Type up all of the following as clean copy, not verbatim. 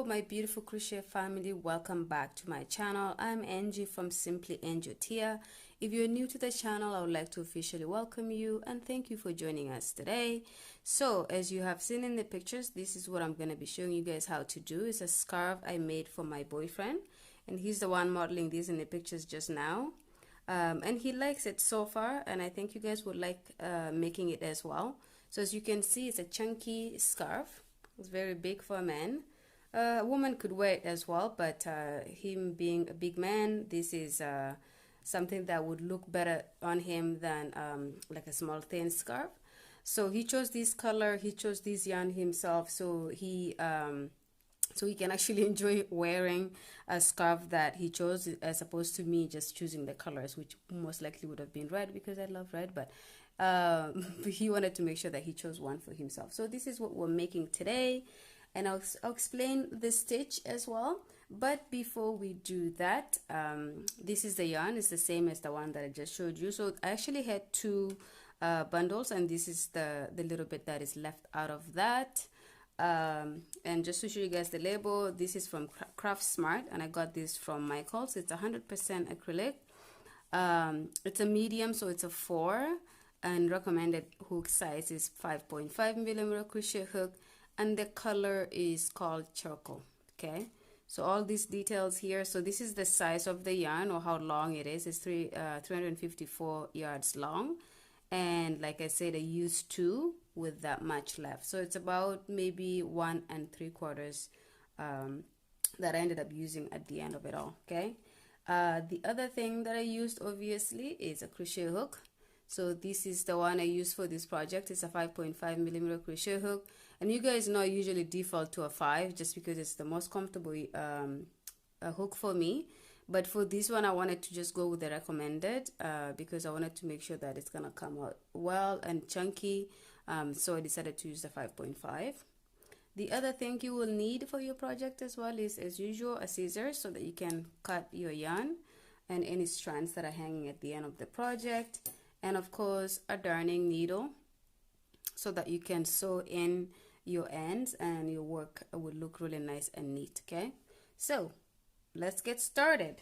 my beautiful crochet family, welcome back to my channel. I'm Angie from Simply Angiotia. If you're new to the channel, I would like to officially welcome you and thank you for joining us today. So as you have seen in the pictures, this is what I'm going to be showing you guys how to do. It's a scarf I made for my boyfriend, and he's the one modeling these in the pictures just now. And he likes it so far, and I think you guys would like making it as well. So as you can see, it's a chunky scarf. It's very big for a man. A woman could wear it as well, but him being a big man, this is something that would look better on him than like a small thin scarf. So he chose this color, he chose this yarn himself, so he can actually enjoy wearing a scarf that he chose, as opposed to me just choosing the colors, which most likely would have been red because I love red, but he wanted to make sure that he chose one for himself. So this is what we're making today, and I'll explain the stitch as well. But before we do that, this is the yarn. It's the same as the one that I just showed you. So I actually had two bundles, and this is the little bit that is left out of that. And just to show you guys the label, this is from Craft Smart, and I got this from Michael's. It's 100% acrylic. It's a medium, so it's a 4, and recommended hook size is 5.5 millimeter crochet hook, and the color is called charcoal. Okay, so all these details here. So this is the size of the yarn, or how long it is. It's 354 yards long, and like I said, I used 2 with that much left, so it's about maybe 1 3/4 that I ended up using at the end of it all. Okay, the other thing that I used obviously is a crochet hook. So this is the one I use for this project. It's a 5.5 millimeter crochet hook, and you guys know I usually default to a 5 just because it's the most comfortable hook for me. But for this one, I wanted to just go with the recommended because I wanted to make sure that it's gonna come out well and chunky. So I decided to use the 5.5. The other thing you will need for your project as well is, as usual, a scissors so that you can cut your yarn and any strands that are hanging at the end of the project. And of course, a darning needle so that you can sew in your ends and your work will look really nice and neat. Okay, so let's get started.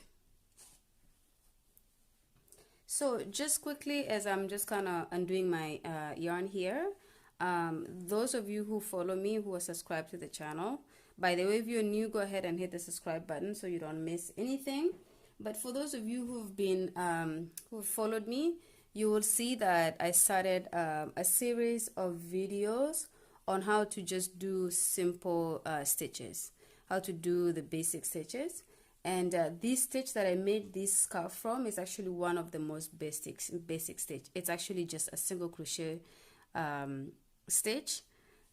So just quickly, as I'm just kind of undoing my yarn here, those of you who follow me, who are subscribed to the channel, by the way, if you're new, go ahead and hit the subscribe button so you don't miss anything. But for those of you who've been who've followed me, you will see that I started a series of videos on how to just do simple stitches, how to do the basic stitches. And this stitch that I made this scarf from is actually one of the most basic stitch. It's actually just a single crochet stitch,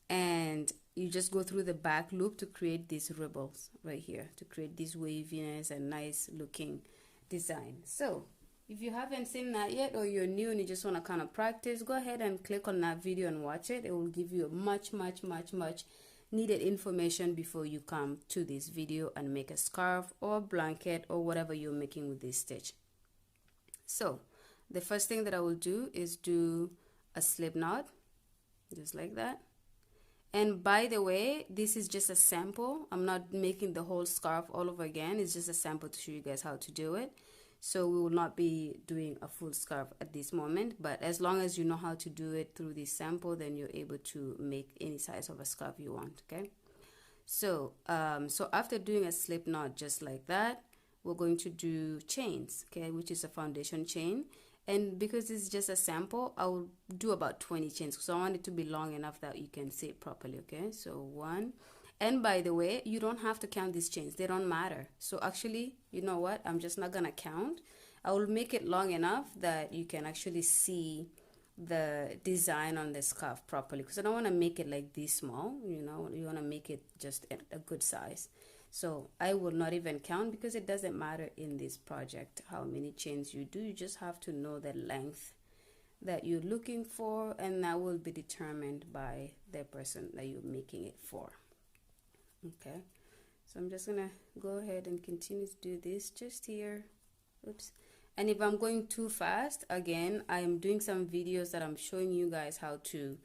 and you just go through the back loop to create these ripples right here, to create this waviness and nice looking design. So if you haven't seen that yet, or you're new and you just want to kind of practice, go ahead and click on that video and watch it. It will give you much needed information before you come to this video and make a scarf or blanket or whatever you're making with this stitch. So the first thing that I will do is do a slip knot, just like that. And by the way, this is just a sample. I'm not making the whole scarf all over again. It's just a sample to show you guys how to do it. So we will not be doing a full scarf at this moment, but as long as you know how to do it through this sample, then you're able to make any size of a scarf you want. Okay, so so after doing a slip knot just like that, we're going to do chains, okay, which is a foundation chain. And because it's just a sample, I will do about 20 chains because I want it to be long enough that you can see it properly. Okay, so 1. And by the way, you don't have to count these chains. They don't matter. So actually, you know what? I'm just not going to count. I will make it long enough that you can actually see the design on the scarf properly, because I don't want to make it like this small. You know, you want to make it just a good size. So I will not even count because it doesn't matter in this project how many chains you do. You just have to know the length that you're looking for, and that will be determined by the person that you're making it for. Okay, so I'm just gonna go ahead and continue to do this just here. Oops. And if I'm going too fast, again, I'm doing some videos that I'm showing you guys how to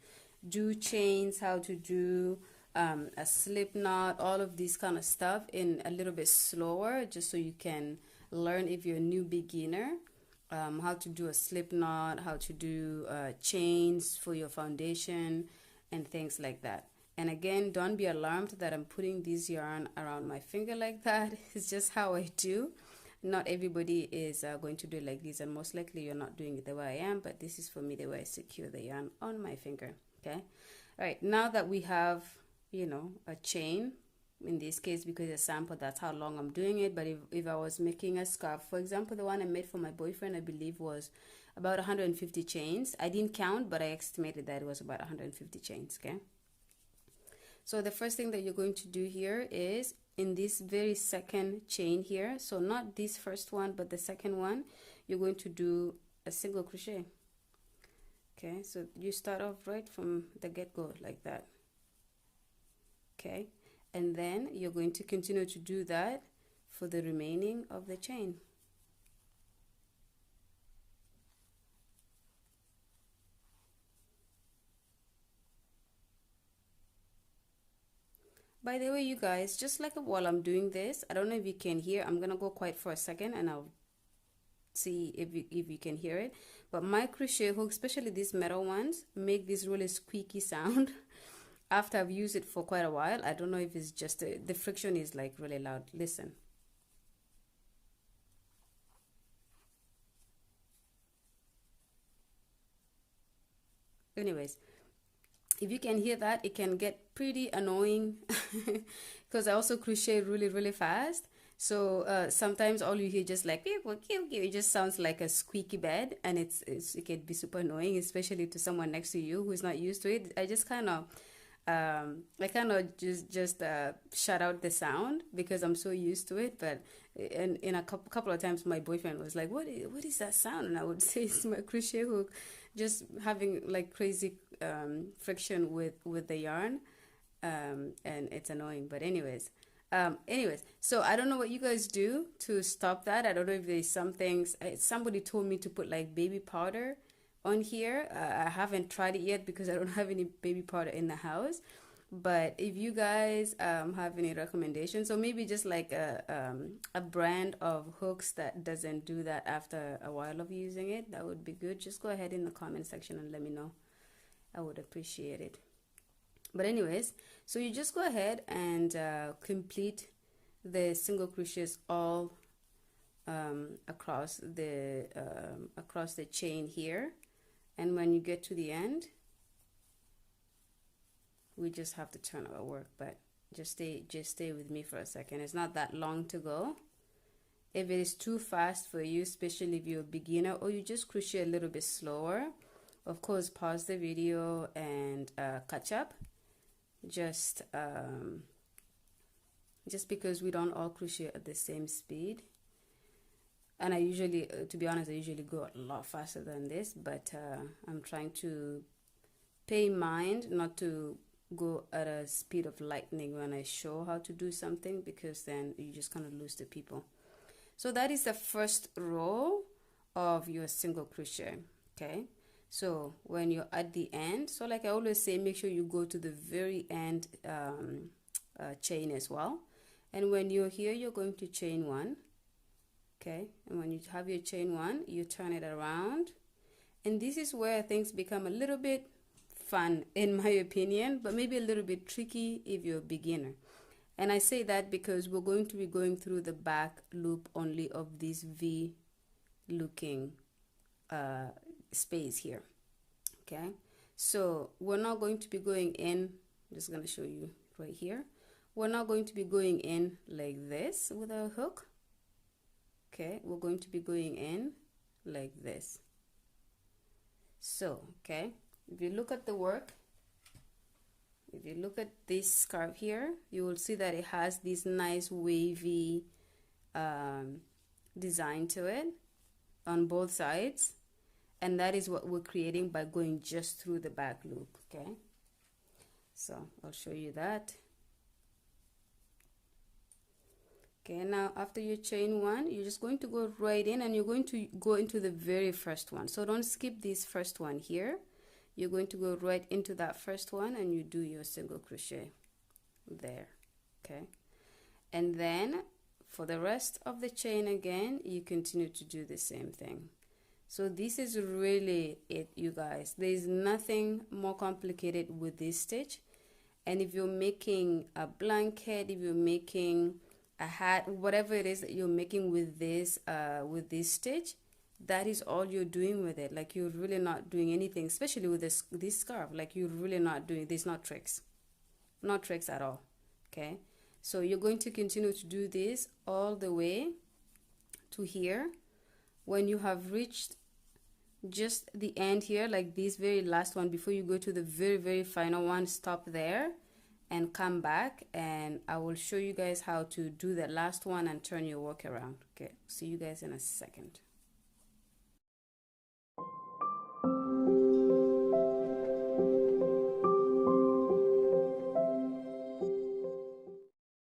do chains, how to do a slip knot, all of these kind of stuff in a little bit slower, just so you can learn, if you're a new beginner, how to do a slip knot, how to do chains for your foundation and things like that. And again, don't be alarmed that I'm putting this yarn around my finger like that. It's just how I do. Not everybody is going to do it like this, and most likely you're not doing it the way I am, but this is for me the way I secure the yarn on my finger. Okay, all right, now that we have, you know, a chain, in this case because it's a sample, that's how long I'm doing it. But if I was making a scarf, for example, the one I made for my boyfriend, I believe was about 150 chains. I didn't count, but I estimated that it was about 150 chains. Okay, so the first thing that you're going to do here is in this very second chain here, so not this first one but the second one, you're going to do a single crochet. Okay, so you start off right from the get-go like that. Okay, and then you're going to continue to do that for the remaining of the chain. By the way, you guys, just like while I'm doing this, I don't know if you can hear, I'm gonna go quiet for a second and I'll see if you can hear it. But my crochet hook, especially these metal ones, make this really squeaky sound after I've used it for quite a while. I don't know if it's just the friction is like really loud. Listen. Anyways, if you can hear that, it can get pretty annoying because I also crochet really fast. So sometimes all you hear just like it just sounds like a squeaky bed, and it can be super annoying, especially to someone next to you who's not used to it. I just kind of just shut out the sound because I'm so used to it. But in a couple of times my boyfriend was like, what is that sound? And I would say it's my crochet hook just having like crazy friction with the yarn, and it's annoying. But anyways, so I don't know what you guys do to stop that. I don't know if there's some things. Somebody told me to put like baby powder on here. I haven't tried it yet because I don't have any baby powder in the house. But if you guys have any recommendations, or maybe just like a brand of hooks that doesn't do that after a while of using it, that would be good. Just go ahead in the comment section and let me know. I would appreciate it. But anyways, so you just go ahead and complete the single crochets all across the chain here. And when you get to the end, we just have to turn our work. But just stay with me for a second. It's not that long to go. If it is too fast for you, especially if you're a beginner or you just crochet a little bit slower, of course pause the video and catch up. Just because we don't all crochet at the same speed. And I usually, to be honest, I usually go a lot faster than this, but I'm trying to pay mind not to go at a speed of lightning when I show how to do something, because then you just kind of lose the people. So that is the first row of your single crochet. Okay, so when you're at the end, so like I always say, make sure you go to the very end chain as well. And when you're here, you're going to chain one. Okay, and when you have your chain one, you turn it around, and this is where things become a little bit fun in my opinion, but maybe a little bit tricky if you're a beginner. And I say that because we're going to be going through the back loop only of this V looking space here. Okay, so we're not going to be going in, I'm just going to show you right here, we're not going to be going in like this with a hook. Okay, we're going to be going in like this. So, okay, if you look at the work, if you look at this scarf here, you will see that it has this nice wavy design to it on both sides. And that is what we're creating by going just through the back loop. Okay, so I'll show you that. Okay, now after you chain one, you're just going to go right in, and you're going to go into the very first one. So don't skip this first one here. You're going to go right into that first one and you do your single crochet. there. Okay, and then for the rest of the chain again, you continue to do the same thing. So this is really it, you guys. There's nothing more complicated with this stitch. And if you're making a blanket, if you're making a hat, whatever it is that you're making with this stitch, that is all you're doing with it. Like, you're really not doing anything, especially with this scarf. Like, you're really not doing, there's not tricks at all. Okay, so you're going to continue to do this all the way to here. When you have reached just the end here, like this very last one, before you go to the very final one, stop there and come back, and I will show you guys how to do the last one and turn your work around. Okay, see you guys in a second.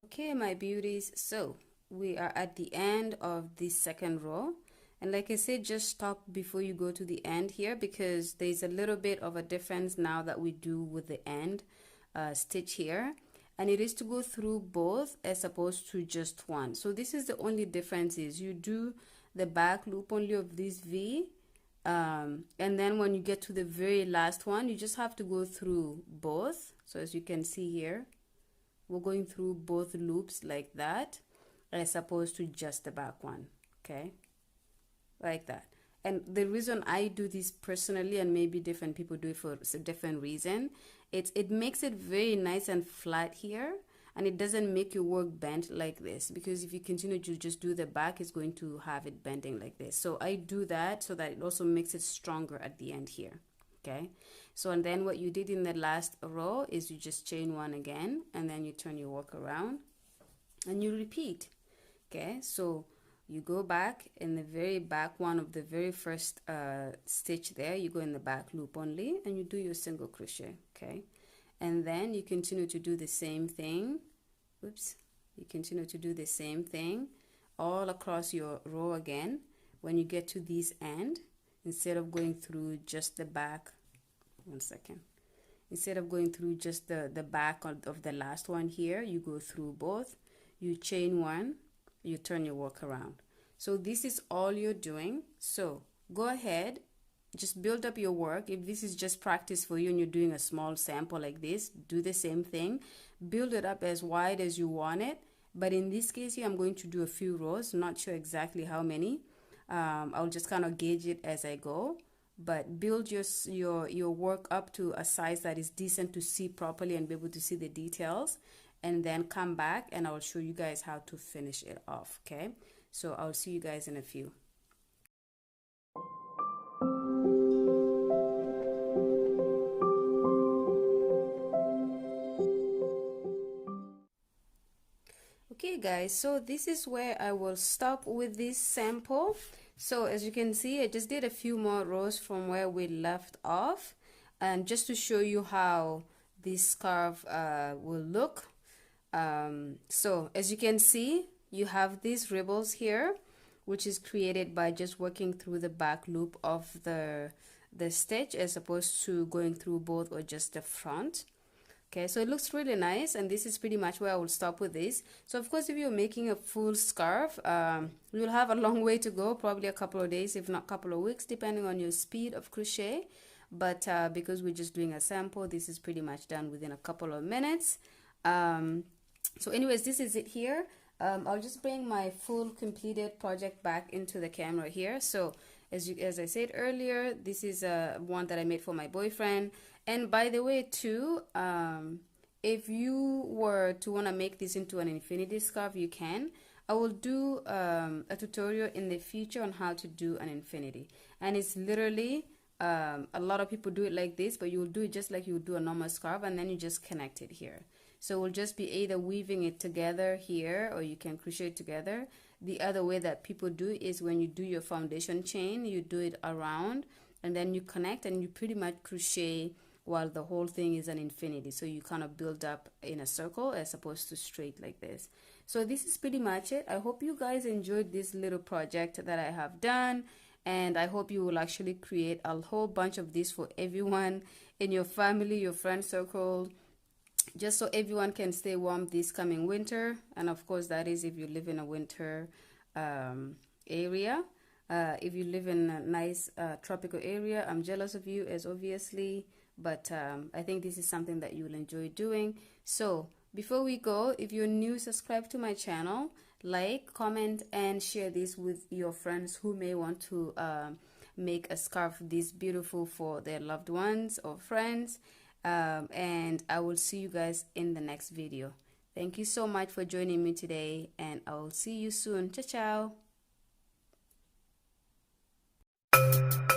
Okay, my beauties, so we are at the end of the second row, and like I said, just stop before you go to the end here, because there's a little bit of a difference now that we do with the end stitch here, and it is to go through both as opposed to just one. So this is the only difference, is you do the back loop only of this V, and then when you get to the very last one, you just have to go through both. So as you can see here, we're going through both loops like that, as opposed to just the back one. Okay, like that. And the reason I do this personally, and maybe different people do it for a different reason, it makes it very nice and flat here, and it doesn't make your work bent like this, because if you continue to just do the back, it's going to have it bending like this. So I do that so that it also makes it stronger at the end here. Okay, so and then what you did in the last row is you just chain one again, and then you turn your work around and you repeat. Okay, so you go back in the very back one of the very first stitch there, you go in the back loop only, and you do your single crochet. Okay, and then you continue to do the same thing. Oops, you continue to do the same thing all across your row again. When you get to this end, instead of going through just the back, instead of going through just the back of the last one here, you go through both, you chain one, you turn your work around. So this is all you're doing. So go ahead, just build up your work. If this is just practice for you and you're doing a small sample like this, do the same thing. Build it up as wide as you want it. But in this case here, I'm going to do a few rows, not sure exactly how many. I'll just kind of gauge it as I go, but build your work up to a size that is decent to see properly and be able to see the details, and then come back and I'll show you guys how to finish it off. Okay, so I'll see you guys in a few. Okay guys, so this is where I will stop with this sample. So as you can see, I just did a few more rows from where we left off, and just to show you how this scarf will look. So as you can see, you have these ribbons here, which is created by just working through the back loop of the stitch as opposed to going through both or just the front. Okay, so it looks really nice, and this is pretty much where I will stop with this. So of course, if you're making a full scarf, you'll have a long way to go, probably a couple of days, if not a couple of weeks, depending on your speed of crochet. But because we're just doing a sample, this is pretty much done within a couple of minutes. So anyways, this is it here. I'll just bring my full completed project back into the camera here. So as I said earlier, this is one that I made for my boyfriend. And by the way too, if you were to want to make this into an infinity scarf, you can. I will do a tutorial in the future on how to do an infinity, and it's literally a lot of people do it like this, but you'll do it just like you would do a normal scarf, and then you just connect it here. So we'll just be either weaving it together here, or you can crochet it together. The other way that people do it is when you do your foundation chain, you do it around and then you connect, and you pretty much crochet while the whole thing is an infinity. So you kind of build up in a circle as opposed to straight like this. So this is pretty much it. I hope you guys enjoyed this little project that I have done, and I hope you will actually create a whole bunch of this for everyone in your family, your friend circle, just so everyone can stay warm this coming winter. And of course, that is if you live in a winter area. If you live in a nice tropical area, I'm jealous of you, as obviously, but I think this is something that you will enjoy doing. So before we go, if you're new, subscribe to my channel, like, comment, and share this with your friends who may want to make a scarf this beautiful for their loved ones or friends. And I will see you guys in the next video. Thank you so much for joining me today, and I will see you soon. Ciao, ciao.